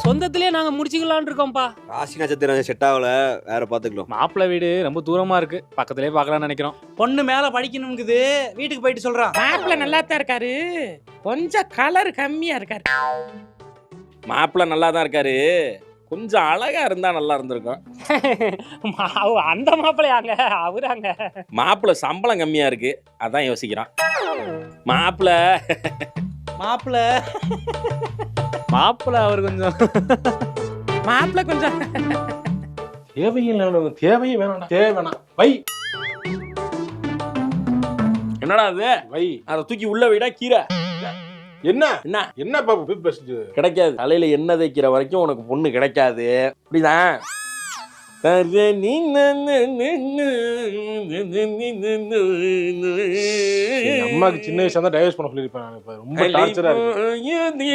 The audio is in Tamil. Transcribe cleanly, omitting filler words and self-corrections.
சொந்தத்திலே நாங்க முடிச்சுக்கலாம்னு இருக்கோம்ப்பா. ராசி நட்சத்திரம் செட் ஆகல, வேற பாத்துக்கலாம். மாப்பிள்ளை வீடு ரொம்ப தூரமா இருக்கு, பக்கத்திலே பார்க்கலாம்னு நினைக்கிறோம். பொண்ணு மேல படிக்கணும்ங்குது, வீட்டுக்கு போயிட்டு சொல்றான். மாப்பிள்ள நல்லா தான் இருக்காரு, கொஞ்சம் கலர் கம்மியா இருக்காரு. மாப்பிள்ளை நல்லா தான் இருக்காரு, கொஞ்சம் அழகா இருந்தா நல்லா இருந்திருக்கும். அந்த மாப்பிள்ளையாங்க அவராங்க. மாப்பிள்ளை சம்பளம் கம்மியா இருக்கு, அதான் யோசிக்கிறான். மாப்பிள்ளை மாப்பிள்ளை அவர் கொஞ்சம் மாப்பிள்ள கொஞ்சம் தேவையும் தேவையும் வேணாம், தேவை வேணாம். வை என்னடா அது? வை. அதை தூக்கி உள்ள விடா கீரை. என்ன என்ன என்ன பாப்பு பேசுது? கிடைக்காது. தலையில எண்ணெய் தைக்கிற வரைக்கும் உனக்கு பொண்ணு கிடைக்காது. அப்படிதான். அம்மாக்கு சின்ன வயசுல தான் டைவர்ஸ் பண்ண சொல்லியிருப்பேன். ரொம்ப டார்ச்சரா இருக்கு.